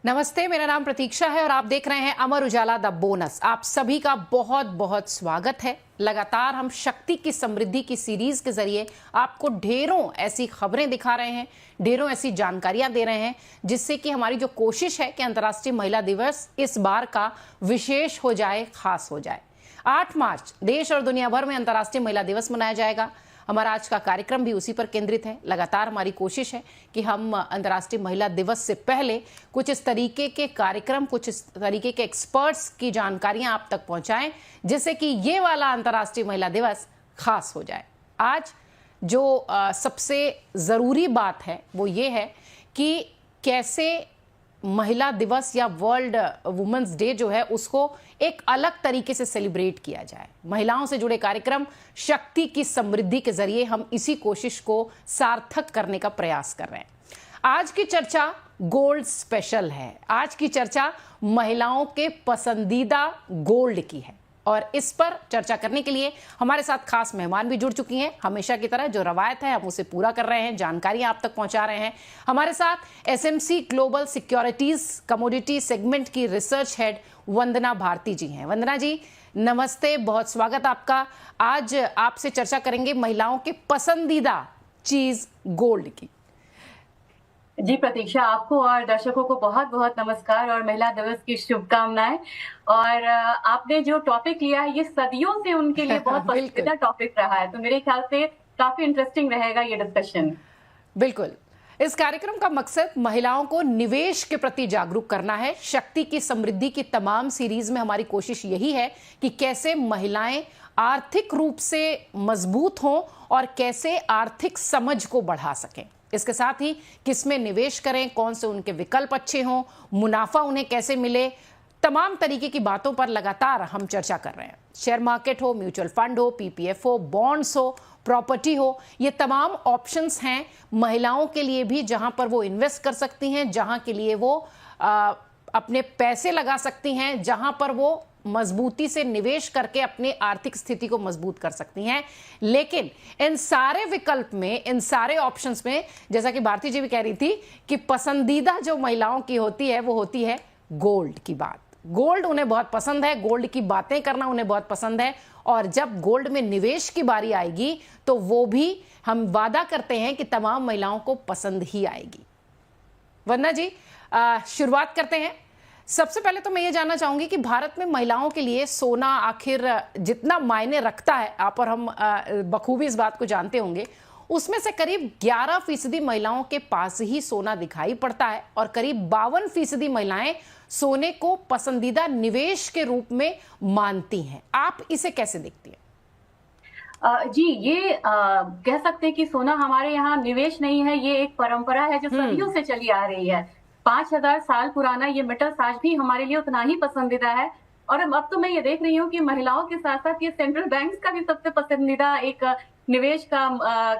नमस्ते, मेरा नाम प्रतीक्षा है और आप देख रहे हैं अमर उजाला द बोनस। आप सभी का बहुत बहुत स्वागत है। लगातार हम शक्ति की समृद्धि की सीरीज के जरिए आपको ढेरों ऐसी खबरें दिखा रहे हैं, ढेरों ऐसी जानकारियां दे रहे हैं, जिससे कि हमारी जो कोशिश है कि अंतर्राष्ट्रीय महिला दिवस इस बार का विशेष हो जाए, खास हो जाए। 8 मार्च देश और दुनिया भर में अंतर्राष्ट्रीय महिला दिवस मनाया जाएगा। हमारा आज का कार्यक्रम भी उसी पर केंद्रित है। लगातार हमारी कोशिश है कि हम अंतर्राष्ट्रीय महिला दिवस से पहले कुछ इस तरीके के कार्यक्रम, कुछ इस तरीके के एक्सपर्ट्स की जानकारियां आप तक पहुंचाएं, जिससे कि ये वाला अंतर्राष्ट्रीय महिला दिवस खास हो जाए। आज जो सबसे ज़रूरी बात है वो ये है कि कैसे महिला दिवस या वर्ल्ड वुमेन्स डे जो है उसको एक अलग तरीके से सेलिब्रेट किया जाए। महिलाओं से जुड़े कार्यक्रम शक्ति की समृद्धि के जरिए हम इसी कोशिश को सार्थक करने का प्रयास कर रहे हैं। आज की चर्चा गोल्ड स्पेशल है। आज की चर्चा महिलाओं के पसंदीदा गोल्ड की है और इस पर चर्चा करने के लिए हमारे साथ खास मेहमान भी जुड़ चुकी हैं। हमेशा की तरह जो रवायत है हम उसे पूरा कर रहे हैं, जानकारियां आप तक पहुंचा रहे हैं। हमारे साथ SMC global securities commodity segment की रिसर्च हेड वंदना भारती जी हैं। वंदना जी नमस्ते, बहुत स्वागत आपका। आज आपसे चर्चा करेंगे महिलाओं के पसंदीदा चीज गोल्ड की। जी प्रतीक्षा, आपको और दर्शकों को बहुत बहुत नमस्कार और महिला दिवस की शुभकामनाएं। और आपने जो टॉपिक लिया है ये सदियों से उनके लिए बहुत पसंदीदा टॉपिक रहा है, तो मेरे ख्याल से काफी इंटरेस्टिंग रहेगा ये डिस्कशन। बिल्कुल। इस कार्यक्रम का मकसद महिलाओं को निवेश के प्रति जागरूक करना है। शक्ति की समृद्धि की तमाम सीरीज में हमारी कोशिश यही है कि कैसे महिलाएं आर्थिक रूप से मजबूत हों और कैसे आर्थिक समझ को बढ़ा सकें। इसके साथ ही किसमें निवेश करें, कौन से उनके विकल्प अच्छे हों, मुनाफा उन्हें कैसे मिले, तमाम तरीके की बातों पर लगातार हम चर्चा कर रहे हैं। शेयर मार्केट हो, म्यूचुअल फंड हो, पीपीएफ हो, बॉन्ड्स हो, प्रॉपर्टी हो, ये तमाम ऑप्शंस हैं महिलाओं के लिए भी, जहां पर वो इन्वेस्ट कर सकती हैं, जहां के लिए वो अपने पैसे लगा सकती हैं, जहां पर वो मजबूती से निवेश करके अपनी आर्थिक स्थिति को मजबूत कर सकती हैं। लेकिन इन सारे विकल्प में, इन सारे ऑप्शंस में, जैसा कि भारती जी भी कह रही थी कि पसंदीदा जो महिलाओं की होती है वो होती है गोल्ड की बात। गोल्ड उन्हें बहुत पसंद है, गोल्ड की बातें करना उन्हें बहुत पसंद है और जब गोल्ड में निवेश की बारी आएगी तो वो भी हम वादा करते हैं कि तमाम महिलाओं को पसंद ही आएगी। वंदना जी शुरुआत करते हैं। सबसे पहले तो मैं ये जानना चाहूंगी कि भारत में महिलाओं के लिए सोना आखिर जितना मायने रखता है, आप और हम बखूबी इस बात को जानते होंगे, उसमें से करीब 11% महिलाओं के पास ही सोना दिखाई पड़ता है और करीब 52% महिलाएं सोने को पसंदीदा निवेश के रूप में मानती हैं। आप इसे कैसे देखती हैं? जी, ये कह सकते हैं कि सोना हमारे यहाँ निवेश नहीं है, ये एक परंपरा है जो सदियों से चली आ रही है। 5000 साल पुराना ये मेटल्स आज भी हमारे लिए उतना ही पसंदीदा है। और अब तो मैं ये देख रही हूँ कि महिलाओं के साथ साथ ये सेंट्रल बैंक्स का भी सबसे पसंदीदा एक निवेश का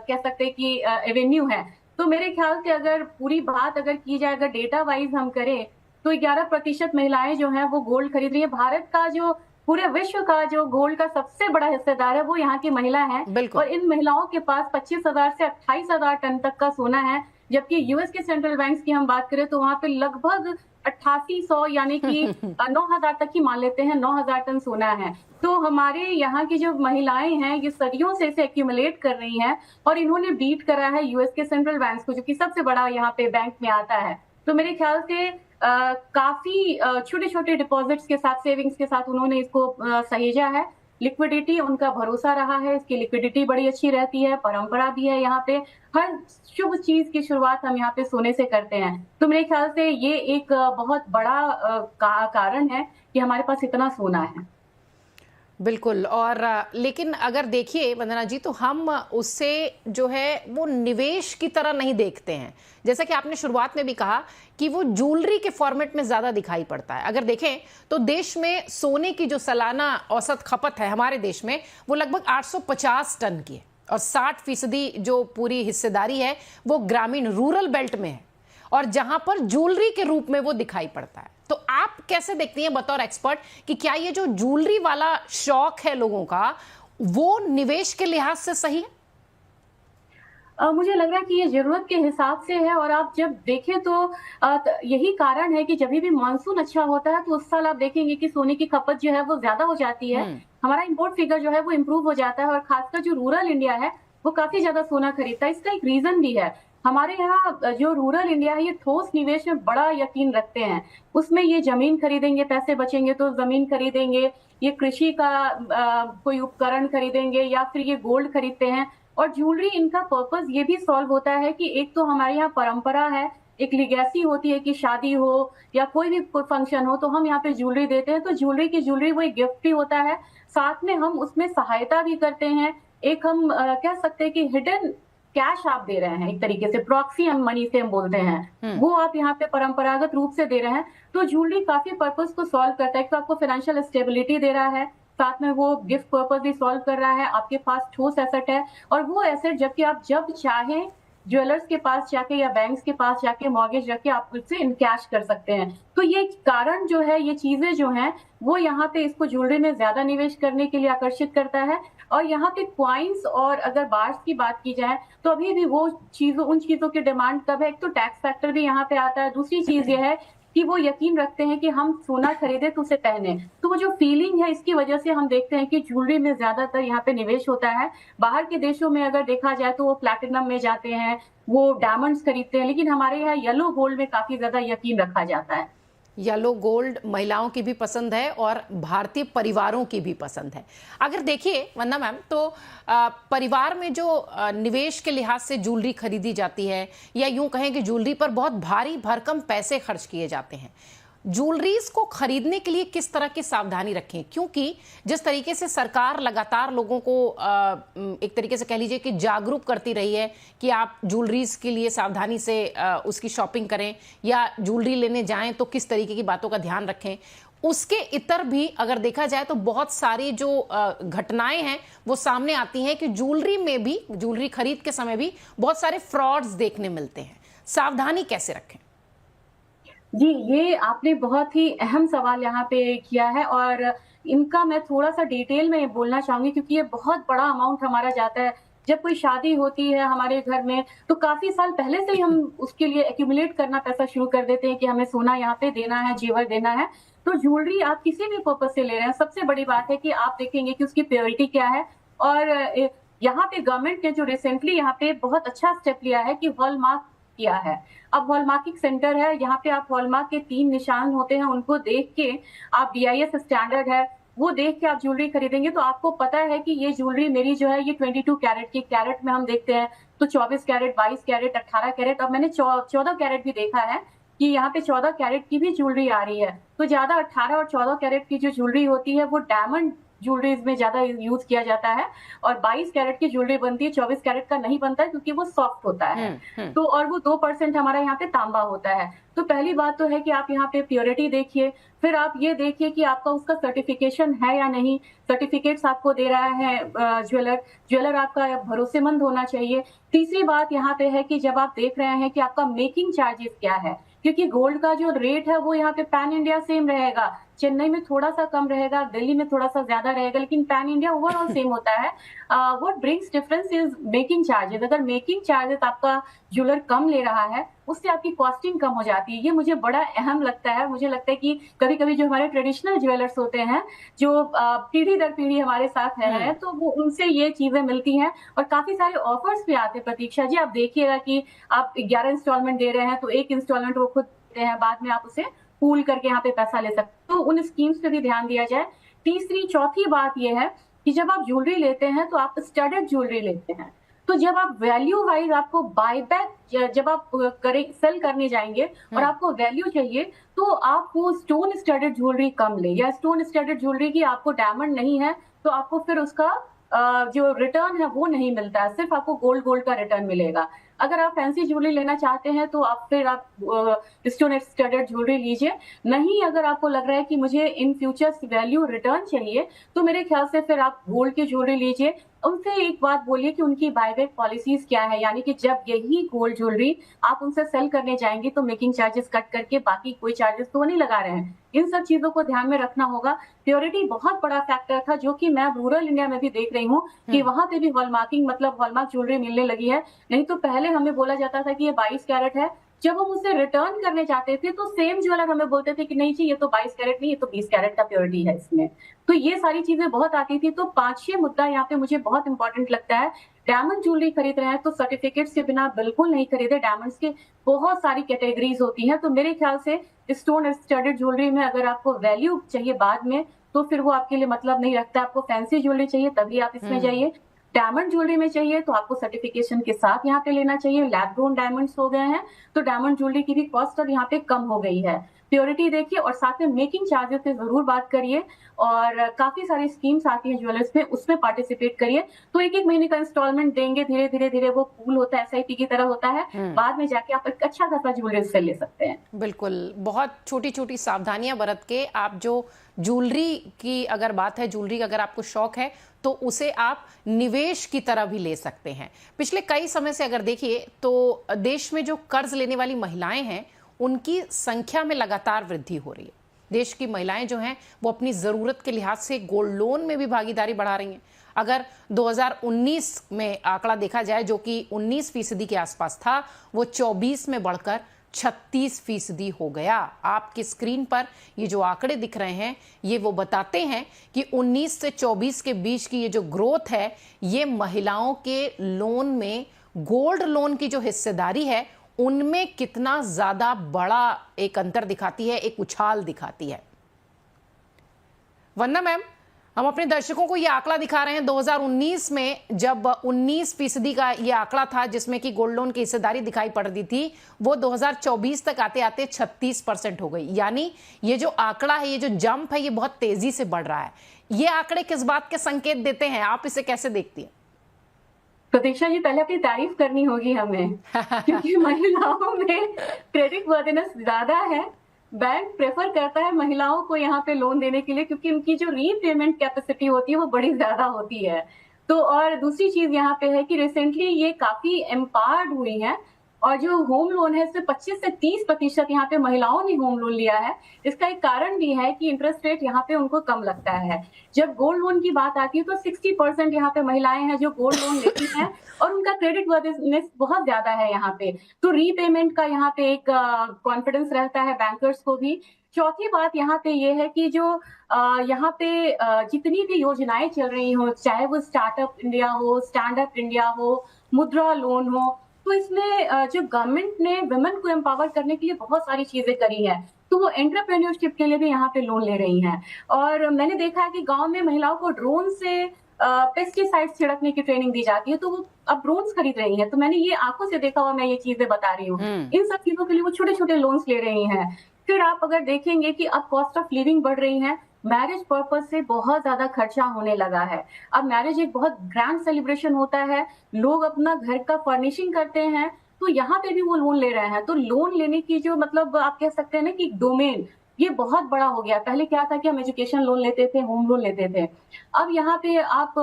कह सकते हैं कि एवेन्यू है। तो मेरे ख्याल से अगर पूरी बात अगर की जाए, अगर डेटा वाइज हम करें तो 11% महिलाएं जो हैं वो गोल्ड खरीद रही है। भारत का जो पूरे विश्व का जो गोल्ड का सबसे बड़ा हिस्सेदार है वो यहाँ की महिला है और इन महिलाओं के पास 25,000 से 28,000 टन तक का सोना है। जबकि यूएस के सेंट्रल बैंक्स की हम बात करें तो वहां पे लगभग 8800 यानी कि 9,000 तक ही मान लेते हैं, 9,000 टन सोना है। तो हमारे यहाँ की जो महिलाएं हैं ये सदियों से इसे एक्यूमुलेट कर रही हैं और इन्होंने बीट करा है यूएस के सेंट्रल बैंक्स को, जो कि सबसे बड़ा यहाँ पे बैंक में आता है। तो मेरे ख्याल से काफी छोटे छोटे डिपॉजिट्स के साथ, सेविंग्स के साथ उन्होंने इसको सहेजा है। लिक्विडिटी उनका भरोसा रहा है, इसकी लिक्विडिटी बड़ी अच्छी रहती है, परंपरा भी है। यहाँ पे हर शुभ चीज की शुरुआत हम यहाँ पे सोने से करते हैं। तो मेरे ख्याल से ये एक बहुत बड़ा कारण है कि हमारे पास इतना सोना है। बिल्कुल। और लेकिन अगर देखिए वंदना जी, तो हम उससे जो है वो निवेश की तरह नहीं देखते हैं। जैसा कि आपने शुरुआत में भी कहा कि वो ज्वेलरी के फॉर्मेट में ज्यादा दिखाई पड़ता है। अगर देखें तो देश में सोने की जो सालाना औसत खपत है हमारे देश में वो लगभग 850 टन की है और 60% जो पूरी हिस्सेदारी है वो ग्रामीण रूरल बेल्ट में है और जहां पर ज्वेलरी के रूप में वो दिखाई पड़ता है। तो आप कैसे देखती हैं बतौर एक्सपर्ट कि क्या ये जो ज्वेलरी वाला शौक है लोगों का वो निवेश के लिहाज से सही है? मुझे लग रहा है कि ये ज़रूरत के हिसाब से है और आप जब देखें तो यही कारण है कि जभी भी मानसून अच्छा होता है तो उस साल आप देखेंगे कि सोने की खपत जो है वो ज़्यादा हो जाती है। हम्म। हमारा इम्पोर्ट फिगर जो है वो इम्प्रूव हो जाता है और खासकर जो रूरल इंडिया है वो काफ़ी ज़्यादा सोना खरीदता है। इसका एक रीज़न भी है। हमारे यहाँ जो रूरल इंडिया है ये ठोस निवेश में बड़ा यकीन रखते हैं। उसमें ये ज़मीन खरीदेंगे, पैसे बचेंगे तो ज़मीन खरीदेंगे, ये कृषि का कोई उपकरण खरीदेंगे या फिर ये गोल्ड खरीदते हैं। और ज्वेलरी इनका पर्पस ये भी सॉल्व होता है कि एक तो हमारे यहाँ परंपरा है, एक लिगेसी होती है कि शादी हो या कोई भी फंक्शन हो तो हम यहाँ पे ज्वेलरी देते हैं, तो ज्वेलरी वो एक गिफ्ट भी होता है, साथ में हम उसमें सहायता भी करते हैं। एक हम कह सकते हैं कि हिडन कैश आप दे रहे हैं, एक तरीके से प्रॉक्सी हम मनी से हम बोलते हैं, वो आप यहाँ पे परंपरागत रूप से दे रहे हैं। तो ज्वेलरी काफी पर्पस को सॉल्व करता है। एक तो आपको फाइनेंशियल स्टेबिलिटी दे रहा है, साथ में वो गिफ्ट पर्पस भी सॉल्व कर रहा है, आपके पास ठोस एसेट है और वो एसेट जबकि आप जब चाहें ज्वेलर्स के पास जाके या बैंक्स के पास जाके मॉर्गेज रख के आप उससे इनकैश कर सकते हैं। तो ये कारण जो है, ये चीजें जो हैं वो यहाँ पे इसको ज्वेलरी में ज्यादा निवेश करने के लिए आकर्षित करता है। और यहाँ पे क्वाइंस और अगर बार्स की बात की जाए तो अभी भी वो चीजों उन चीजों की डिमांड कब है, एक तो टैक्स फैक्टर भी यहाँ पे आता है, दूसरी चीज ये है कि वो यकीन रखते हैं कि हम सोना खरीदे तो उसे पहने। तो वो जो फीलिंग है इसकी वजह से हम देखते हैं कि ज्वेलरी में ज्यादातर यहाँ पे निवेश होता है। बाहर के देशों में अगर देखा जाए तो वो प्लैटिनम में जाते हैं, वो डायमंड्स खरीदते हैं, लेकिन हमारे यहाँ येलो गोल्ड में काफी ज्यादा यकीन रखा जाता है। येलो गोल्ड महिलाओं की भी पसंद है और भारतीय परिवारों की भी पसंद है। अगर देखिए वंदना मैम, तो परिवार में जो निवेश के लिहाज से ज्वेलरी खरीदी जाती है या यूं कहें कि ज्वेलरी पर बहुत भारी भरकम पैसे खर्च किए जाते हैं, ज्वेलरीज को खरीदने के लिए किस तरह की सावधानी रखें? क्योंकि जिस तरीके से सरकार लगातार लोगों को एक तरीके से कह लीजिए कि जागरूक करती रही है कि आप ज्वेलरीज के लिए सावधानी से उसकी शॉपिंग करें या ज्वेलरी लेने जाएं तो किस तरीके की बातों का ध्यान रखें, उसके इतर भी अगर देखा जाए तो बहुत सारी जो घटनाएं हैं वो सामने आती हैं कि ज्वेलरी में भी, ज्वेलरी खरीद के समय भी बहुत सारे फ्रॉड्स देखने मिलते हैं। सावधानी कैसे रखें? जी, ये आपने बहुत ही अहम सवाल यहाँ पे किया है और इनका मैं थोड़ा-सा डिटेल में बोलना चाहूँगी क्योंकि ये बहुत बड़ा अमाउंट हमारा जाता है। जब कोई शादी होती है हमारे घर में, तो काफ़ी साल पहले से ही हम उसके लिए एक्यूमुलेट करना पैसा शुरू कर देते हैं कि हमें सोना यहाँ पे देना है, जेवर देना है। तो ज्वेलरी आप किसी भी पर्पज़ से ले रहे हैं, सबसे बड़ी बात है कि आप देखेंगे कि उसकी प्योरिटी क्या है और यहाँ पे गवर्नमेंट ने जो रिसेंटली यहाँ पे बहुत अच्छा स्टेप लिया है कि हॉलमार्क किया है। अब हॉलमार्किंग सेंटर है, यहाँ पे आप हॉलमार्क के 3 निशान होते हैं, उनको देख के आप BIS स्टैंडर्ड है, वो देख के आप ज्वेलरी खरीदेंगे तो आपको पता है कि ये ज्वेलरी मेरी जो है ये 22 कैरेट की, कैरेट में हम देखते हैं तो 24 कैरेट, 22 कैरेट, 18 कैरेट, अब मैंने 14 कैरेट भी देखा है कि यहाँ पे 14 कैरेट की भी ज्वेलरी आ रही है। तो ज्यादा 18 और 14 कैरेट की जो ज्वेलरी होती है वो डायमंड ज्वेलरीज में ज्यादा यूज किया जाता है और 22 कैरेट की ज्वेलरी बनती है, 24 कैरेट का नहीं बनता है क्योंकि वो सॉफ्ट होता है। तो और वो 2% हमारा यहाँ पे तांबा होता है। तो पहली बात तो है कि आप यहाँ पे प्योरिटी देखिए, फिर आप ये देखिए कि आपका उसका सर्टिफिकेशन है या नहीं, सर्टिफिकेट्स आपको दे रहा है ज्वेलर आपका भरोसेमंद होना चाहिए। तीसरी बात यहाँ पे है कि जब आप देख रहे हैं कि आपका मेकिंग चार्जेस क्या है, क्योंकि गोल्ड का जो रेट है वो यहाँ पे पैन इंडिया सेम रहेगा, चेन्नई में थोड़ा सा कम रहेगा, दिल्ली में थोड़ा सा ज्यादा रहेगा, लेकिन पैन इंडिया ओवरऑल सेम होता है। What brings difference is making charges. अगर मेकिंग चार्जेस आपका ज्वेलर कम ले रहा है उससे आपकी कॉस्टिंग कम हो जाती है। ये मुझे बड़ा अहम लगता है। मुझे लगता है कि कभी कभी जो हमारे ट्रेडिशनल ज्वेलर्स होते हैं जो पीढ़ी दर पीढ़ी हमारे साथ है तो वो उनसे ये चीजें मिलती हैं और काफी सारे ऑफर्स भी आते हैं। प्रतीक्षा जी, आप देखिएगा कि आप 11 इंस्टॉलमेंट दे रहे हैं तो एक इंस्टॉलमेंट वो खुद देते हैं, बाद में आप उसे पूल करके यहाँ पे पैसा ले सकते हैं। तो उन स्कीम्स पे भी ध्यान दिया जाए। तीसरी चौथी बात यह है कि जब आप ज्वेलरी लेते हैं तो आप स्टडेड ज्वेलरी लेते हैं, तो जब आप वैल्यू वाइज आपको बायबैक जब आप सेल करने जाएंगे और आपको वैल्यू चाहिए तो आप वो स्टोन स्टडेड ज्वेलरी कम ले, या स्टोन स्टडेड ज्वेलरी की आपको डायमंड नहीं है तो आपको फिर उसका जो रिटर्न है वो नहीं मिलता है, सिर्फ आपको गोल्ड का रिटर्न मिलेगा। अगर आप फैंसी ज्वेलरी लेना चाहते हैं तो आप स्टोन स्टडेड ज्वेलरी लीजिए। नहीं, अगर आपको लग रहा है कि मुझे इन फ्यूचर वैल्यू रिटर्न चाहिए तो मेरे ख्याल से फिर आप गोल्ड की ज्वेलरी लीजिए। उनसे एक बात बोलिए कि उनकी बायबैक पॉलिसीज क्या है, यानी कि जब यही गोल्ड ज्वेलरी आप उनसे सेल करने जाएंगे तो मेकिंग चार्जेस कट करके बाकी कोई चार्जेस तो वो नहीं लगा रहे हैं। इन सब चीजों को ध्यान में रखना होगा। प्योरिटी बहुत बड़ा फैक्टर था, जो कि मैं रूरल इंडिया में भी देख रही हूँ कि वहां पे भी हॉलमार्किंग मतलब हॉलमार्क ज्वेलरी मिलने लगी है। नहीं तो पहले हमें बोला जाता था कि ये 22 कैरेट है, जब हम उसे रिटर्न करने जाते थे तो सेम ज्वेलर हमें बोलते थे कि नहीं जी, ये तो 22 कैरेट नहीं, ये तो 20 कैरेट का प्योरिटी है इसमें। तो ये सारी चीजें बहुत आती थी। तो 5-6 मुद्दा यहाँ पे मुझे बहुत इंपॉर्टेंट लगता है। डायमंड ज्वेलरी खरीद रहे हैं तो सर्टिफिकेट के बिना बिल्कुल नहीं खरीदे। डायमंड्स के बहुत सारी कैटेगरीज होती हैं, तो मेरे ख्याल से स्टोन स्टडेड ज्वेलरी में अगर आपको वैल्यू चाहिए बाद में, तो फिर वो आपके लिए मतलब नहीं रखता। आपको फैंसी ज्वेलरी चाहिए तभी आप इसमें जाइए। डायमंड ज्वेलरी में चाहिए तो आपको सर्टिफिकेशन के साथ यहाँ पे लेना चाहिए। लैब ग्रोन डायमंड्स हो गए हैं तो डायमंड ज्वेलरी की भी कॉस्ट अब यहाँ पे कम हो गई है। प्योरिटी देखिए और साथ में मेकिंग चार्जेस पे जरूर बात करिए। और काफी सारी स्कीम्स आती है ज्वेलर्स में, उसमें पार्टिसिपेट करिए। तो एक एक महीने का इंस्टॉलमेंट देंगे, धीरे धीरे धीरे वो पूल होता है, एसआईपी की तरह होता है। बाद में जाके आप एक अच्छा खासा ज्वेलरी से ले सकते हैं। बिल्कुल, बहुत छोटी छोटी सावधानियां बरत के आप जो ज्वेलरी की अगर बात है, ज्वेलरी का अगर आपको शौक है तो उसे आप निवेश की तरह भी ले सकते हैं। पिछले कई समय से अगर देखिए तो देश में जो कर्ज लेने वाली महिलाएं हैं उनकी संख्या में लगातार वृद्धि हो रही है। देश की महिलाएं जो हैं वो अपनी ज़रूरत के लिहाज से गोल्ड लोन में भी भागीदारी बढ़ा रही हैं। अगर 2019 में आंकड़ा देखा जाए जो कि 19% के आसपास था, वो 24 में बढ़कर 36% हो गया। आपकी स्क्रीन पर ये जो आंकड़े दिख रहे हैं ये वो बताते हैं कि 19 से 24 के बीच की ये जो ग्रोथ है, ये महिलाओं के लोन में गोल्ड लोन की जो हिस्सेदारी है उनमें कितना ज्यादा बड़ा एक अंतर दिखाती है, एक उछाल दिखाती है। वंदना मैम, हम अपने दर्शकों को यह आंकड़ा दिखा रहे हैं 2019 में जब 19% का यह आंकड़ा था जिसमें कि गोल्ड लोन की हिस्सेदारी दिखाई पड़ रही थी, वो 2024 तक आते आते 36% हो गई। यानी ये जो आंकड़ा है, ये जो जंप है, ये बहुत तेजी से बढ़ रहा है। ये आंकड़े किस बात के संकेत देते हैं, आप इसे कैसे देखती हैं? प्रतीक्षा जी, पहले अपनी तारीफ करनी होगी हमें क्योंकि महिलाओं में क्रेडिट वर्दिनेस ज्यादा है। बैंक प्रेफर करता है महिलाओं को यहाँ पे लोन देने के लिए क्योंकि उनकी जो रीपेमेंट कैपेसिटी होती है वो बड़ी ज्यादा होती है। तो और दूसरी चीज यहाँ पे है कि रिसेंटली ये काफी एम्पावर्ड हुई है और जो होम लोन है इसमें 25 से 30% यहाँ पे महिलाओं ने होम लोन लिया है। इसका एक कारण भी है कि इंटरेस्ट रेट यहाँ पे उनको कम लगता है। जब गोल्ड लोन की बात आती है तो 60% यहाँ पे महिलाएं हैं जो गोल्ड लोन लेती हैं और उनका क्रेडिट वर्दिनेस बहुत ज्यादा है यहाँ पे। तो रीपेमेंट का यहाँ पे एक कॉन्फिडेंस रहता है बैंकर्स को भी। चौथी बात यहाँ पे ये है कि जो यहाँ पे जितनी भी योजनाएं चल रही हो, चाहे वो स्टार्टअप इंडिया हो, स्टैंड अप इंडिया हो, मुद्रा लोन हो, तो इसमें जो गवर्नमेंट ने वुमेन को एम्पावर करने के लिए बहुत सारी चीजें करी है। तो वो एंटरप्रेन्योरशिप के लिए भी यहाँ पे लोन ले रही हैं। और मैंने देखा है कि गांव में महिलाओं को ड्रोन से पेस्टिसाइड्स छिड़कने की ट्रेनिंग दी जाती है, तो वो अब ड्रोन्स खरीद रही हैं। तो मैंने ये आंखों से देखा हुआ, मैं ये चीजें बता रही हूँ। इन सब चीजों के लिए वो छोटे छोटे लोन्स ले रही हैं। फिर आप अगर देखेंगे कि अब कॉस्ट ऑफ लिविंग बढ़ रही है, मैरिज पर्पज से बहुत ज्यादा खर्चा होने लगा है। अब मैरिज एक बहुत ग्रैंड सेलिब्रेशन होता है, लोग अपना घर का फर्निशिंग करते हैं, तो यहाँ पे भी वो लोन ले रहे हैं। तो लोन लेने की जो मतलब आप कह सकते हैं ना कि डोमेन ये बहुत बड़ा हो गया। पहले क्या था कि हम एजुकेशन लोन लेते थे, होम लोन लेते थे। अब यहाँ पे आप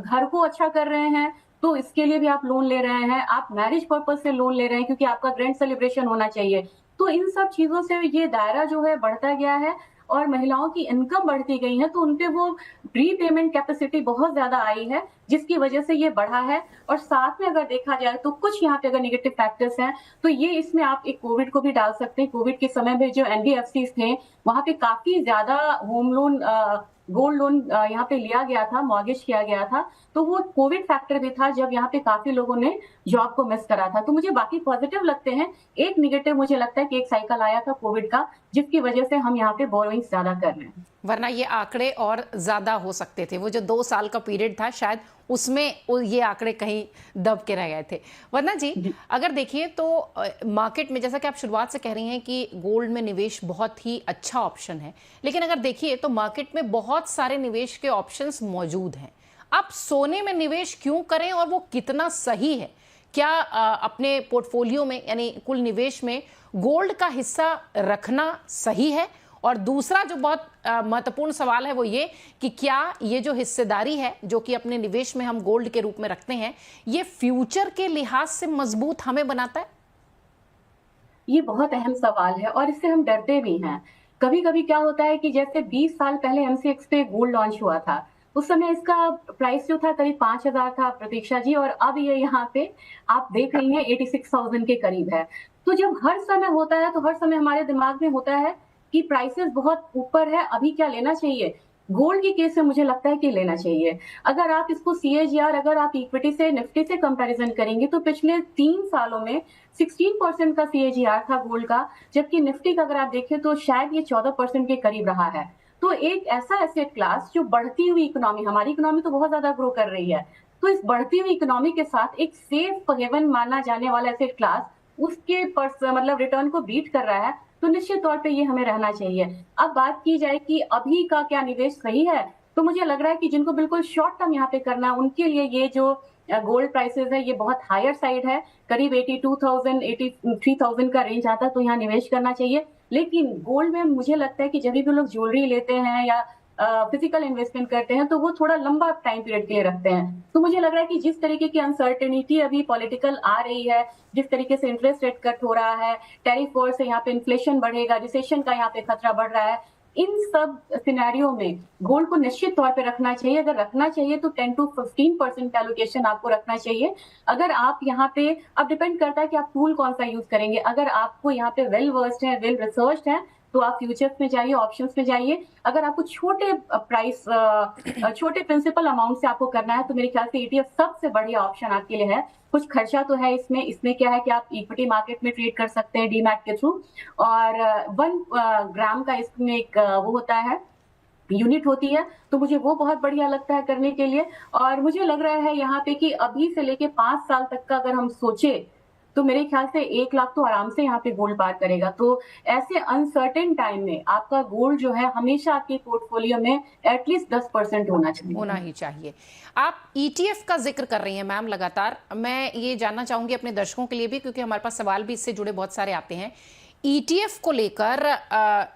घर को अच्छा कर रहे हैं तो इसके लिए भी आप लोन ले रहे हैं। आप मैरिज पर्पज से लोन ले रहे हैं क्योंकि आपका ग्रैंड सेलिब्रेशन होना चाहिए। तो इन सब चीजों से ये दायरा जो है बढ़ता गया है और महिलाओं की इनकम बढ़ती गई है, तो उनपे वो प्रीपेमेंट कैपेसिटी बहुत ज्यादा आई है जिसकी वजह से ये बढ़ा है। और साथ में अगर देखा जाए तो कुछ यहाँ पे अगर नेगेटिव फैक्टर्स हैं तो ये इसमें आप एक कोविड को भी डाल सकते हैं। कोविड के समय में जो एनबीएफसी थे वहां पे काफी ज्यादा होम लोन, गोल्ड लोन यहाँ पे लिया गया था, मॉर्गेज किया गया था। तो वो कोविड फैक्टर भी था जब यहाँ पे काफी लोगों ने जॉब को मिस करा था। तो मुझे बाकी पॉजिटिव लगते हैं। एक निगेटिव मुझे लगता है कि एक साइकिल आया था कोविड का जिसकी वजह से हम यहाँ पे बोरोइंग ज्यादा कर रहे हैं, वरना ये आंकड़े और ज्यादा हो सकते थे। वो जो 2 साल का पीरियड था शायद उसमें ये आंकड़े कहीं दब के रह गए थे। वरना जी, अगर देखिए तो मार्केट में जैसा कि आप शुरुआत से कह रही हैं कि गोल्ड में निवेश बहुत ही अच्छा ऑप्शन है, लेकिन अगर देखिए तो मार्केट में बहुत सारे निवेश के ऑप्शंस मौजूद हैं। आप सोने में निवेश क्यों करें और वो कितना सही है? क्या अपने पोर्टफोलियो में यानी कुल निवेश में गोल्ड का हिस्सा रखना सही है और दूसरा जो बहुत महत्वपूर्ण सवाल है वो ये कि क्या ये जो हिस्सेदारी है जो कि अपने निवेश में हम गोल्ड के रूप में रखते हैं, ये फ्यूचर के लिहाज से मजबूत हमें बनाता है? ये बहुत अहम सवाल है और इससे हम डरते भी हैं। कभी कभी क्या होता है कि जैसे 20 साल पहले एमसीएक्स पे गोल्ड लॉन्च हुआ था, उस समय इसका प्राइस जो था करीब 5,000 था प्रतीक्षा जी, और अब ये यहाँ पे आप देख रही हैं 86,000 के करीब है। तो जब हर समय होता है तो हर समय हमारे दिमाग में होता है कि प्राइसेस बहुत ऊपर है, अभी क्या लेना चाहिए। गोल्ड की केस में मुझे लगता है कि लेना चाहिए। अगर आप इसको सीएजीआर, अगर आप इक्विटी से निफ्टी से कंपैरिजन करेंगे तो पिछले 3 सालों में 16% का सीएजीआर था गोल्ड का, जबकि निफ्टी का अगर आप देखें तो शायद ये 14% के करीब रहा है। तो एक ऐसा एसेट क्लास जो बढ़ती हुई इकोनॉमी, हमारी इकोनॉमी तो बहुत ज्यादा ग्रो कर रही है, तो इस बढ़ती हुई इकोनॉमी के साथ एक सेफ हेवन माना जाने वाला एसेट क्लास उसके मतलब रिटर्न को बीट कर रहा है, तो निश्चित तौर पे ये हमें रहना चाहिए। अब बात की जाए कि अभी का क्या निवेश सही है, तो मुझे लग रहा है कि जिनको बिल्कुल शॉर्ट टर्म यहाँ पे करना है उनके लिए ये जो गोल्ड प्राइसेस है ये बहुत हायर साइड है, करीब 82,000 83,000 का रेंज आता है, तो यहाँ निवेश करना चाहिए। लेकिन गोल्ड में मुझे लगता है कि जब भी लोग ज्वेलरी लेते हैं या फिजिकल इन्वेस्टमेंट करते हैं तो वो थोड़ा लंबा टाइम पीरियड के लिए रखते हैं। तो मुझे लग रहा है कि जिस तरीके की अनसर्टेनिटी अभी पॉलिटिकल आ रही है, जिस तरीके से इंटरेस्ट रेट कट हो रहा है, टैरिफ वॉर से यहाँ पे इन्फ्लेशन बढ़ेगा, रिसेशन का यहाँ पे खतरा बढ़ रहा है, इन सब सिनेरियो में गोल्ड को निश्चित तौर पे रखना चाहिए। अगर रखना चाहिए तो 10 to 15% का एलोकेशन आपको रखना चाहिए। अगर आप यहाँ पे, अब डिपेंड करता है कि आप टूल कौन सा यूज करेंगे। अगर आपको यहाँ पे वेल वर्स्ड है, वेल रिसर्च्ड है, तो आप फ्यूचर्स में जाइए, ऑप्शंस में जाइए। अगर आपको छोटे प्राइस, छोटे प्रिंसिपल अमाउंट से आपको करना है तो मेरे ख्याल से ईटीएफ सबसे बढ़िया ऑप्शन आपके लिए है। कुछ खर्चा तो है इसमें, इसमें क्या है कि आप इक्विटी मार्केट में ट्रेड कर सकते हैं डीमैट के थ्रू, और 1 ग्राम का इसमें एक वो होता है, यूनिट होती है, तो मुझे वो बहुत बढ़िया लगता है करने के लिए। और मुझे लग रहा है यहाँ पे कि अभी से लेके 5 साल तक का अगर हम सोचे तो मेरे ख्याल से 1 लाख तो आराम से यहाँ पे गोल्ड पार करेगा। तो ऐसे अनसर्टेन टाइम में आपका गोल्ड जो है हमेशा आपके पोर्टफोलियो में एटलीस्ट 10% होना ही चाहिए। आप ईटीएफ का जिक्र कर रही हैं मैम लगातार, मैं ये जानना चाहूंगी अपने दर्शकों के लिए भी, क्योंकि हमारे पास सवाल भी इससे जुड़े बहुत सारे आते हैं। ईटीएफ को लेकर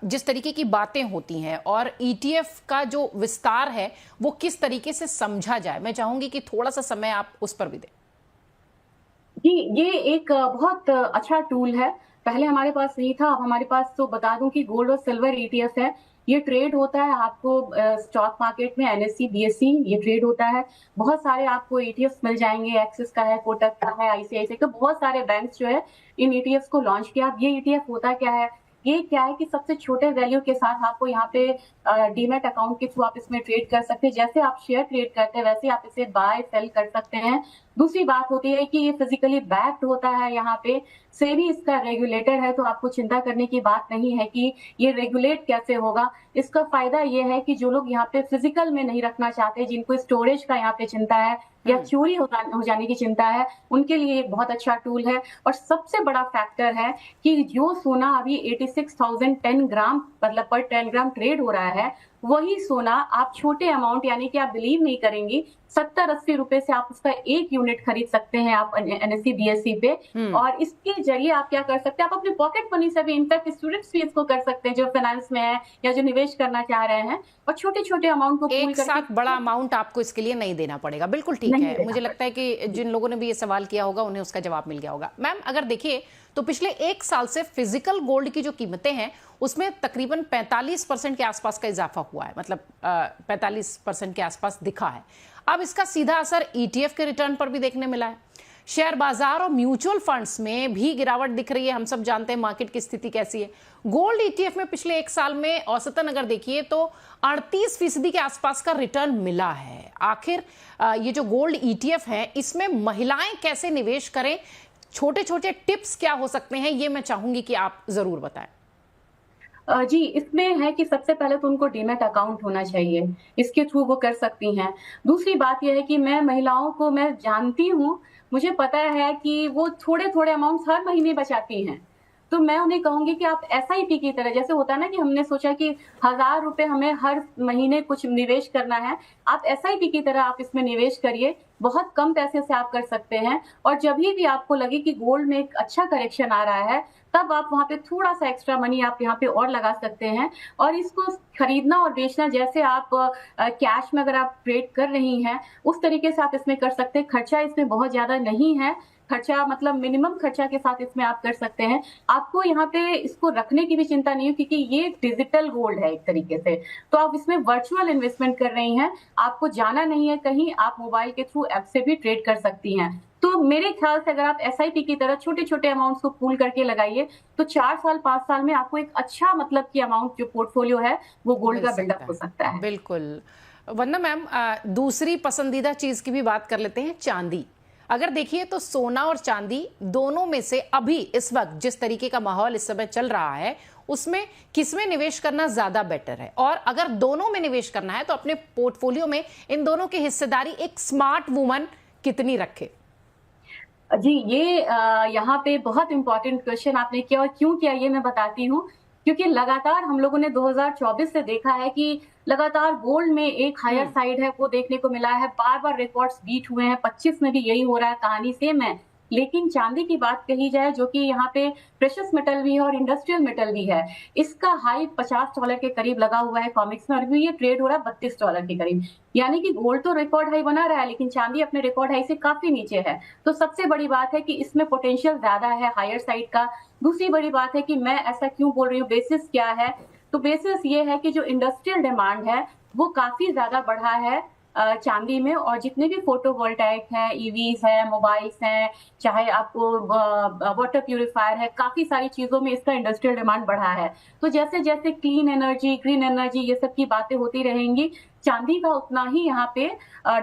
जिस तरीके की बातें होती हैं और ईटीएफ का जो विस्तार है वो किस तरीके से समझा जाए, मैं चाहूंगी कि थोड़ा सा समय आप उस पर भी दें। जी, ये एक बहुत अच्छा टूल है। पहले हमारे पास नहीं था, अब हमारे पास, तो बता दूं कि गोल्ड और सिल्वर ईटीएफ है। ये ट्रेड होता है आपको स्टॉक मार्केट में, एनएससी बीएससी ये ट्रेड होता है। बहुत सारे आपको ईटीएफ मिल जाएंगे, एक्सिस का है, कोटक का है, आईसीआईसीआई का, बहुत सारे बैंक्स जो है इन ईटीएफ को लॉन्च किया। अब ये ईटीएफ होता क्या है, ये क्या है कि सबसे छोटे वैल्यू के साथ आपको यहाँ पे डीमैट अकाउंट के थ्रू आप इसमें ट्रेड कर सकते हैं। जैसे आप शेयर ट्रेड करते हैं वैसे आप इसे बाय सेल कर सकते हैं। दूसरी बात होती है कि ये फिजिकली बैक्ड होता है, यहाँ पे सेबी इसका रेगुलेटर है, तो आपको चिंता करने की बात नहीं है कि ये रेगुलेट कैसे होगा। इसका फायदा ये है कि जो लोग यहाँ पे फिजिकल में नहीं रखना चाहते, जिनको स्टोरेज का यहाँ पे चिंता है या चोरी हो जाने की चिंता है, उनके लिए एक बहुत अच्छा टूल है। और सबसे बड़ा फैक्टर है कि जो सोना अभी 86,000 10 ग्राम मतलब पर 10 ग्राम ट्रेड हो रहा है, वही सोना आप छोटे अमाउंट, यानी कि आप बिलीव नहीं करेंगी, 70-80 रुपए से आप उसका 1 यूनिट खरीद सकते हैं आप एनएससी बीएससी पे। और इसके जरिए आप क्या कर सकते हैं, आप अपने पॉकेट मनी से भी, इनफैक्ट स्टूडेंट्स भी इसको कर सकते हैं जो फाइनेंस में है या जो निवेश करना चाह रहे हैं, और छोटे छोटे अमाउंट को एक साथ बड़ा अमाउंट आपको इसके लिए नहीं देना पड़ेगा। बिल्कुल ठीक है, मुझे लगता है कि जिन लोगों ने भी ये सवाल किया होगा उन्हें उसका जवाब मिल गया होगा। मैम, अगर देखिए तो पिछले 1 साल से फिजिकल गोल्ड की जो कीमतें हैं उसमें तकरीबन 45% के आसपास का इजाफा हुआ है, मतलब 45% के आसपास दिखा है। अब इसका सीधा असर ईटीएफ के रिटर्न पर भी देखने मिला है। शेयर बाजार और म्यूचुअल फंड्स में भी गिरावट दिख रही है। हम सब जानते हैं मार्केट की स्थिति कैसी है। गोल्ड ईटीएफ में पिछले 1 साल में औसतन अगर देखिए तो 38% के आसपास का रिटर्न मिला है। आखिर ये जो गोल्ड ईटीएफ है इसमें महिलाएं कैसे निवेश करें, छोटे छोटे टिप्स क्या हो सकते हैं, ये मैं चाहूंगी कि आप जरूर बताएं। जी, इसमें है कि सबसे पहले तो उनको डीमैट अकाउंट होना चाहिए, इसके थ्रू वो कर सकती हैं। दूसरी बात यह है कि मैं महिलाओं को, मैं जानती हूँ, मुझे पता है कि वो थोड़े थोड़े अमाउंट्स हर महीने बचाती हैं, तो मैं उन्हें कहूंगी कि आप एसआईपी की तरह, जैसे होता है ना कि हमने सोचा कि 1,000 रुपए हमें हर महीने कुछ निवेश करना है, आप एसआईपी की तरह आप इसमें निवेश करिए। बहुत कम पैसे से आप कर सकते हैं, और जब भी आपको लगे कि गोल्ड में एक अच्छा करेक्शन आ रहा है तब आप वहां पे थोड़ा सा एक्स्ट्रा मनी आप यहाँ पे और लगा सकते हैं। और इसको खरीदना और बेचना जैसे आप कैश में अगर आप ट्रेड कर रही हैं, उस तरीके से आप इसमें कर सकते हैं। खर्चा इसमें बहुत ज्यादा नहीं है, खर्चा मतलब मिनिमम खर्चा के साथ इसमें आप कर सकते हैं। आपको यहाँ पे इसको रखने की भी चिंता नहीं है, क्योंकि ये डिजिटल गोल्ड है एक तरीके से। तो आप इसमें वर्चुअल इन्वेस्टमेंट कर रही हैं, आपको जाना नहीं है कहीं, आप मोबाइल के थ्रू ऐप से भी ट्रेड कर सकती हैं। तो मेरे ख्याल से अगर आप एसआईपी की तरह छोटे छोटे अमाउंट्स को पूल करके लगाइए, तो 4 साल 5 साल में आपको एक अच्छा मतलब की अमाउंट जो पोर्टफोलियो है वो गोल्ड का बिल्डअप हो सकता है। बिल्कुल। वंदना मैम, दूसरी पसंदीदा चीज की भी बात कर लेते हैं, चांदी। अगर देखिए तो सोना और चांदी दोनों में से अभी इस वक्त जिस तरीके का माहौल इस समय चल रहा है, उसमें किसमें निवेश करना ज्यादा बेटर है? और अगर दोनों में निवेश करना है तो अपने पोर्टफोलियो में इन दोनों की हिस्सेदारी एक स्मार्ट वुमन कितनी रखे? जी, ये यहाँ पे बहुत इंपॉर्टेंट क्वेश्चन आपने किया, और क्यों किया ये मैं बताती हूँ। क्योंकि लगातार हम लोगों ने 2024 से देखा है कि लगातार गोल्ड में एक हायर साइड है वो देखने को मिला है, बार बार रिकॉर्ड्स बीट हुए हैं, 25 में भी यही हो रहा है, कहानी सेम है। लेकिन चांदी की बात कही जाए, जो कि यहाँ पे प्रेशियस मेटल भी है और इंडस्ट्रियल मेटल भी है, इसका हाई $50 के करीब लगा हुआ है कॉमिक्स में, और अभी ये ट्रेड हो रहा है $32 के करीब। यानी कि गोल्ड तो रिकॉर्ड हाई बना रहा है, लेकिन चांदी अपने रिकॉर्ड हाई से काफी नीचे है। तो सबसे बड़ी बात है कि इसमें पोटेंशियल ज्यादा है हायर साइड का। दूसरी बड़ी बात है कि मैं ऐसा क्यों बोल रही हूँ, बेसिस क्या है? तो बेसिस ये है कि जो इंडस्ट्रियल डिमांड है वो काफी ज्यादा बढ़ा है चांदी में, और जितने भी फोटोवोल्टाइक है, ईवीज है, मोबाइल्स हैं, चाहे आपको वाटर प्यूरिफायर है, काफी सारी चीजों में इसका इंडस्ट्रियल डिमांड बढ़ा है। तो जैसे जैसे क्लीन एनर्जी, ग्रीन एनर्जी, ये सब की बातें होती रहेंगी, चांदी का उतना ही यहाँ पे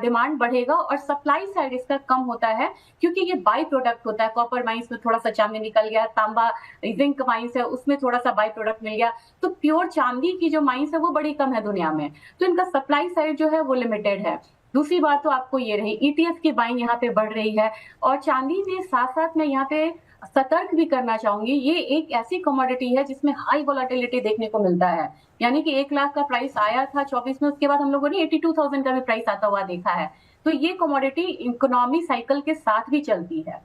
डिमांड बढ़ेगा। और सप्लाई साइड इसका कम होता है, क्योंकि ये बाई प्रोडक्ट होता है। कॉपर माइंस में थोड़ा सा चांदी निकल गया, तांबा जिंक माइंस है उसमें थोड़ा सा बाई प्रोडक्ट मिल गया, तो प्योर चांदी की जो माइंस है वो बड़ी कम है दुनिया में, तो इनका सप्लाई साइड जो है वो लिमिटेड है। दूसरी बात तो आपको ये रही, ईटीएफ की बाइंग यहाँ पे बढ़ रही है। और चांदी में साथ साथ मैं यहाँ पे सतर्क भी करना चाहूंगी, ये एक ऐसी कमोडिटी है जिसमें हाई वोलेटिलिटी देखने को मिलता है। यानी कि 1 लाख का प्राइस आया था 24 में, उसके बाद हम लोगों ने 82,000 का भी प्राइस आता हुआ देखा है। तो ये कमोडिटी इकोनॉमी साइकिल के साथ भी चलती है।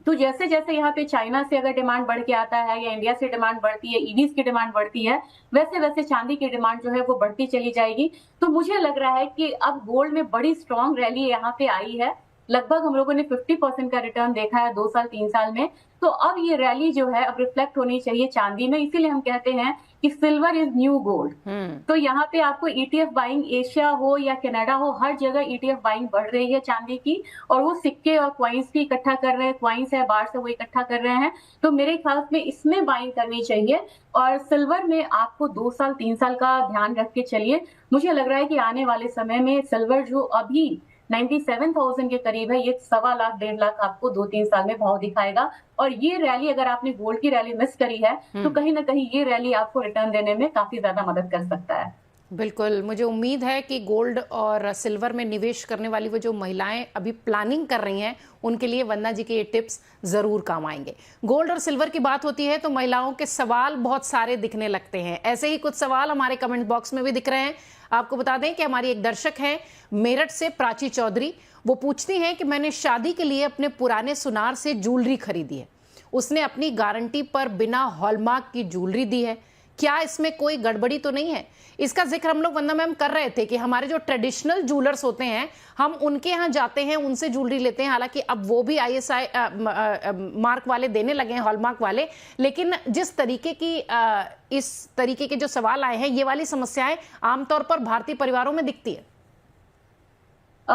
तो जैसे जैसे यहाँ पे चाइना से अगर डिमांड बढ़ के आता है, या इंडिया से डिमांड बढ़ती है, ईवीज की डिमांड बढ़ती है, वैसे वैसे चांदी की डिमांड जो है वो बढ़ती चली जाएगी। तो मुझे लग रहा है कि अब गोल्ड में बड़ी स्ट्रॉन्ग रैली यहाँ पे आई है। लगभग हम लोगों ने 50% का रिटर्न देखा है 2 साल 3 साल में। तो अब ये रैली जो है अब रिफ्लेक्ट होनी चाहिए चांदी में, इसीलिए हम कहते हैं कि सिल्वर इज न्यू गोल्ड। तो यहाँ पे आपको ईटीएफ बाइंग, एशिया हो या कनाडा हो, हर जगह ईटीएफ बाइंग बढ़ रही है चांदी की, और वो सिक्के और क्वाइंस भी इकट्ठा कर रहे हैं, क्वाइंस है बाहर से वो इकट्ठा कर रहे हैं। तो मेरे ख्याल में इसमें बाइंग करनी चाहिए। और सिल्वर में आपको 2 साल 3 साल का ध्यान रख के चलिए। मुझे लग रहा है कि आने वाले समय में सिल्वर जो अभी 97,000 के करीब है, ये 1.25 लाख 1.5 लाख आपको 2-3 साल में भाव दिखाएगा। और ये रैली, अगर आपने गोल्ड की रैली मिस करी है, तो कहीं ना कहीं ये रैली आपको रिटर्न देने में काफी ज्यादा मदद कर सकता है। बिल्कुल, मुझे उम्मीद है कि गोल्ड और सिल्वर में निवेश करने वाली वो जो महिलाएं अभी प्लानिंग कर रही हैं, उनके लिए वंदना जी के ये टिप्स जरूर काम आएंगे। गोल्ड और सिल्वर की बात होती है तो महिलाओं के सवाल बहुत सारे दिखने लगते हैं। ऐसे ही कुछ सवाल हमारे कमेंट बॉक्स में भी दिख रहे हैं। आपको बता दें कि हमारी एक दर्शक हैं मेरठ से, प्राची चौधरी। वो पूछती हैं कि मैंने शादी के लिए अपने पुराने सुनार से ज्वेलरी खरीदी है, उसने अपनी गारंटी पर बिना हॉलमार्क की ज्वेलरी दी है, क्या इसमें कोई गड़बड़ी तो नहीं है? इसका जिक्र हम लोग वंदना मैम कर रहे थे कि हमारे जो ट्रेडिशनल ज्वेलर्स होते हैं, हम उनके यहाँ जाते हैं, उनसे ज्वेलरी लेते हैं। हालांकि अब वो भी आईएसआई मार्क वाले देने लगे हैं, हॉलमार्क वाले। लेकिन जिस तरीके की इस तरीके के जो सवाल आए हैं, ये वाली समस्याएं आमतौर पर भारतीय परिवारों में दिखती है।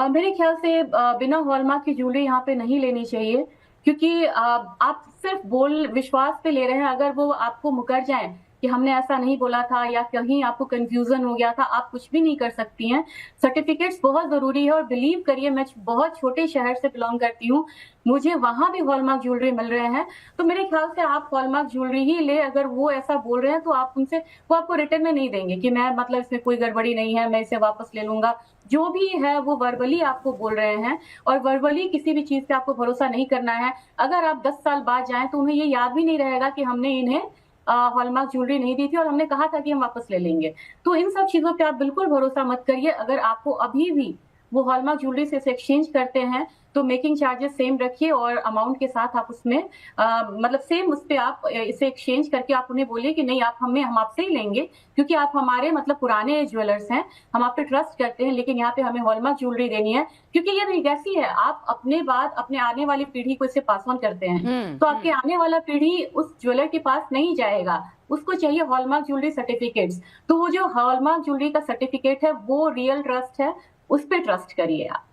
मेरे ख्याल से बिना हॉलमार्क की ज्वेलरी यहाँ पे नहीं लेनी चाहिए, क्योंकि आप सिर्फ बोल विश्वास पे ले रहे हैं। अगर वो आपको मुकर जाए कि हमने ऐसा नहीं बोला था, या कहीं आपको कंफ्यूजन हो गया था, आप कुछ भी नहीं कर सकती हैं। सर्टिफिकेट्स बहुत जरूरी है। और बिलीव करिए, मैं बहुत छोटे शहर से बिलोंग करती हूँ, मुझे वहां भी हॉलमार्क ज्वेलरी मिल रहे हैं। तो मेरे ख्याल से आप हॉलमार्क ज्वेलरी ही ले। अगर वो ऐसा बोल रहे हैं तो आप उनसे, वो आपको रिटर्न में नहीं देंगे कि मैं मतलब इसमें कोई गड़बड़ी नहीं है, मैं इसे वापस ले लूंगा। जो भी है वो वर्बली आपको बोल रहे हैं, और वर्बली किसी भी चीज पे आपको भरोसा नहीं करना है। अगर आप 10 साल बाद जाएं तो उन्हें ये याद भी नहीं रहेगा कि हमने इन्हें हॉलमार्क ज्वेलरी नहीं दी थी और हमने कहा था कि हम वापस ले लेंगे। तो इन सब चीजों पे आप बिल्कुल भरोसा मत करिए। अगर आपको अभी भी वो हॉलमार्क ज्वेलरी से इसे एक्सचेंज करते हैं तो मेकिंग चार्जेस सेम रखिए और अमाउंट के साथ आप उसमें मतलब सेम उस पे आप इसे एक्सचेंज करके आप उन्हें बोलिए कि नहीं, हम आपसे ही लेंगे क्योंकि आप हमारे मतलब पुराने ज्वेलर्स हैं, हम आप पे ट्रस्ट करते हैं, लेकिन यहाँ पे हमें हॉलमार्क ज्वेलरी देनी है क्योंकि ये लीगेसी है। आप अपने बाद अपने आने वाली पीढ़ी को इसे पास ऑन करते हैं, तो आपके आने वाला पीढ़ी उस ज्वेलर के पास नहीं जाएगा, उसको चाहिए हॉलमार्क ज्वेलरी सर्टिफिकेट्स। तो वो जो हॉलमार्क ज्वेलरी का सर्टिफिकेट है वो रियल ट्रस्ट है, उस पर ट्रस्ट करिए आप।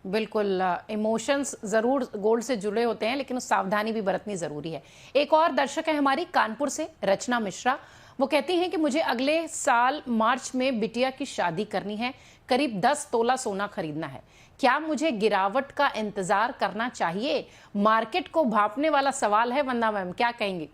बिल्कुल, इमोशंस जरूर गोल्ड से जुड़े होते हैं, लेकिन उस सावधानी भी बरतनी जरूरी है। एक और दर्शक है हमारी कानपुर से, रचना मिश्रा। वो कहती हैं कि मुझे अगले साल मार्च में बिटिया की शादी करनी है, करीब 10 तोला सोना खरीदना है। क्या मुझे गिरावट का इंतजार करना चाहिए? मार्केट को भांपने वाला सवाल है। वंदना मैम, क्या कहेंगी?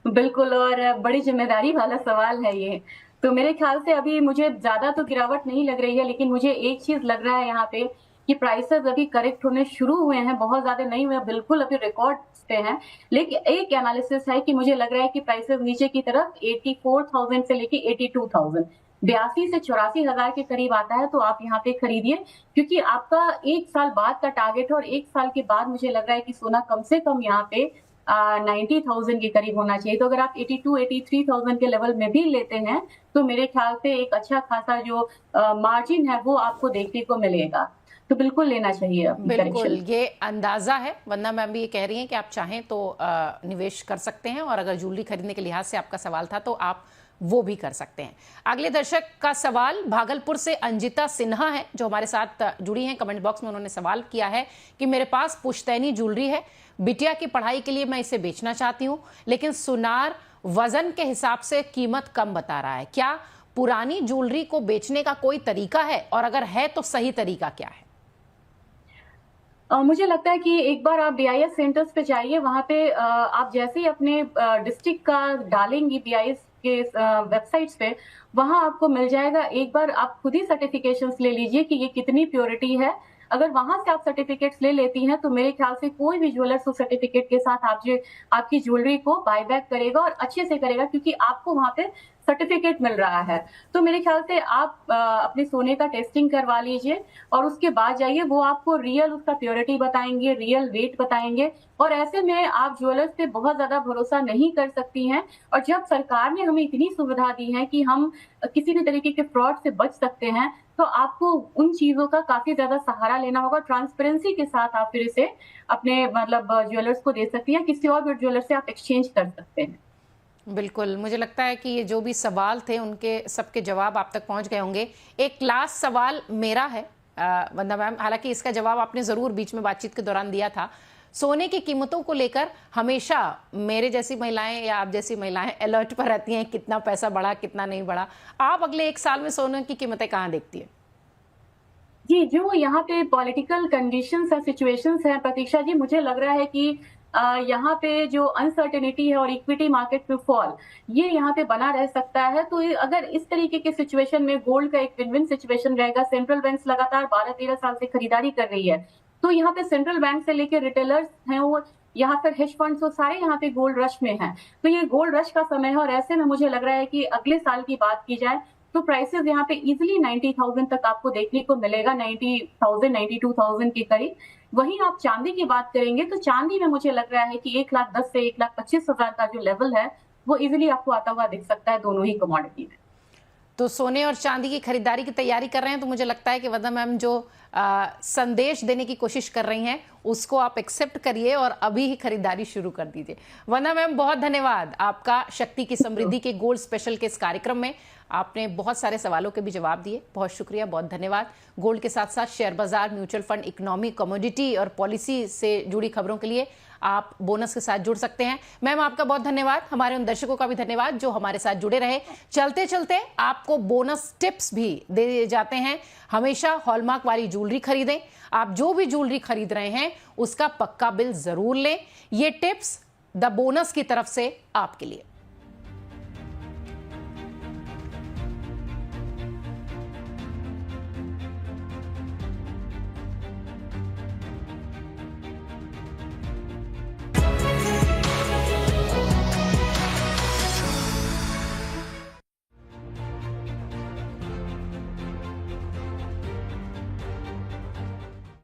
बिल्कुल, और बड़ी जिम्मेदारी वाला सवाल है ये। तो मेरे ख्याल से अभी मुझे ज्यादा तो गिरावट नहीं लग रही है, लेकिन मुझे एक चीज लग रहा है यहाँ पे कि प्राइसेस अभी करेक्ट होने शुरू हुए हैं, बहुत ज्यादा नहीं हुए, बिल्कुल अभी रिकॉर्ड पे हैं। लेकिन एक एनालिसिस है कि मुझे लग रहा है कि प्राइसेस नीचे की तरफ 84,000 से लेके 82,000, 82 से 84,000 के करीब आता है, तो आप यहाँ पे खरीदिए क्योंकि आपका एक साल बाद का टारगेट है और एक साल के बाद मुझे लग रहा है कि सोना कम से कम यहाँ पे 90,000 के करीब होना चाहिए। तो अगर आप 82-83,000 के लेवल में भी लेते हैं तो मेरे ख्याल से एक अच्छा खासा जो मार्जिन है वो आपको देखने को मिलेगा, तो बिल्कुल लेना चाहिए। बिल्कुल, ये अंदाजा है। वंदना मैम भी ये कह रही हैं कि आप चाहें तो निवेश कर सकते हैं, और अगर ज्वेलरी खरीदने के लिहाज से आपका सवाल था तो आप वो भी कर सकते हैं। अगले दर्शक का सवाल भागलपुर से अंजिता सिन्हा है, जो हमारे साथ जुड़ी हैं। कमेंट बॉक्स में उन्होंने सवाल किया है कि मेरे पास पुश्तैनी ज्वेलरी है, बिटिया की पढ़ाई के लिए मैं इसे बेचना चाहती हूँ, लेकिन सुनार वजन के हिसाब से कीमत कम बता रहा है। क्या पुरानी ज्वेलरी को बेचने का कोई तरीका है, और अगर है तो सही तरीका क्या है? मुझे लगता है कि एक बार आप BIS सेंटर्स पे जाइए, वहां पे आप जैसे ही अपने डिस्ट्रिक्ट का डालेंगी BIS के वेबसाइट्स पे, वहां आपको मिल जाएगा। एक बार आप खुद ही सर्टिफिकेशंस ले लीजिए कि ये कितनी प्योरिटी है। अगर वहां से आप सर्टिफिकेट्स ले लेती हैं तो मेरे ख्याल से कोई भी ज्वेलर्स उस सर्टिफिकेट के साथ आपकी ज्वेलरी को बाय बैक करेगा और अच्छे से करेगा, क्योंकि आपको वहां पे सर्टिफिकेट मिल रहा है। तो मेरे ख्याल से आप अपने सोने का टेस्टिंग करवा लीजिए और उसके बाद जाइए, वो आपको रियल उसका प्योरिटी बताएंगे, रियल वेट बताएंगे। और ऐसे में आप ज्वेलर्स पे बहुत ज्यादा भरोसा नहीं कर सकती हैं। और जब सरकार ने हमें इतनी सुविधा दी है कि हम किसी भी तरीके के फ्रॉड से बच सकते हैं, तो आपको उन चीजों का काफी ज्यादा सहारा लेना होगा। ट्रांसपेरेंसी के साथ आप फिर इसे अपने मतलब ज्वेलर्स को दे सकती हैं, किसी और भी ज्वेलर से आप एक्सचेंज कर सकते हैं। बिल्कुल, मुझे लगता है कि ये जो भी सवाल थे उनके सबके जवाब आप तक पहुंच गए होंगे। एक लास्ट सवाल मेरा है वंदना मैम, हालांकि इसका जवाब आपने जरूर बीच में बातचीत के दौरान दिया था। सोने की कीमतों को लेकर हमेशा मेरे जैसी महिलाएं या आप जैसी महिलाएं अलर्ट पर रहती हैं, कितना पैसा बढ़ा, कितना नहीं बढ़ा। आप अगले एक साल में सोने की कीमतें कहाँ देखती है? जी, जो यहाँ पे पॉलिटिकल कंडीशंस है, सिचुएशंस है प्रतीक्षा जी, मुझे लग रहा है कि यहाँ पे जो अनसर्टेनिटी है और इक्विटी मार्केट में फॉल, ये यहाँ पे बना रह सकता है। तो अगर इस तरीके के सिचुएशन में गोल्ड का एक विन विन सिचुएशन रहेगा, सेंट्रल बैंक्स लगातार 12-13 साल से खरीदारी कर रही है, तो यहाँ पे सेंट्रल बैंक से लेकर रिटेलर्स हैं वो, यहाँ पर हेज फंड्स, वो सारे यहाँ पे गोल्ड रश में हैं। तो ये गोल्ड रश का समय है और ऐसे में मुझे लग रहा है कि अगले साल की बात की जाए तो प्राइसेस यहाँ पे इजिली 90,000 तक आपको देखने को मिलेगा, 90,000, 92,000 के करीब। वहीं आप चांदी की बात करेंगे तो चांदी में मुझे लग रहा है कि 1,10,000 से 1,25,000 का जो लेवल है वो इजिली आपको आता हुआ दिख सकता है दोनों ही कमोडिटी में। तो सोने और चांदी की खरीदारी की तैयारी कर रहे हैं, तो मुझे लगता है कि वंदना मैम जो संदेश देने की कोशिश कर रही हैं उसको आप एक्सेप्ट करिए और अभी ही खरीदारी शुरू कर दीजिए। वंदना मैम, बहुत धन्यवाद आपका शक्ति की समृद्धि के गोल्ड स्पेशल के इस कार्यक्रम में। आपने बहुत सारे सवालों के भी जवाब दिए, बहुत शुक्रिया, बहुत धन्यवाद। गोल्ड के साथ साथ शेयर बाजार, म्यूचुअल फंड, इकोनॉमी, कमोडिटी और पॉलिसी से जुड़ी खबरों के लिए आप बोनस के साथ जुड़ सकते हैं। मैम, आपका बहुत धन्यवाद। हमारे उन दर्शकों का भी धन्यवाद जो हमारे साथ जुड़े रहे। चलते चलते आपको बोनस टिप्स भी दे दिए जाते हैं। हमेशा हॉलमार्क वाली ज्वेलरी खरीदें। आप जो भी ज्वेलरी खरीद रहे हैं उसका पक्का बिल जरूर लें। ये टिप्स द बोनस की तरफ से आपके लिए।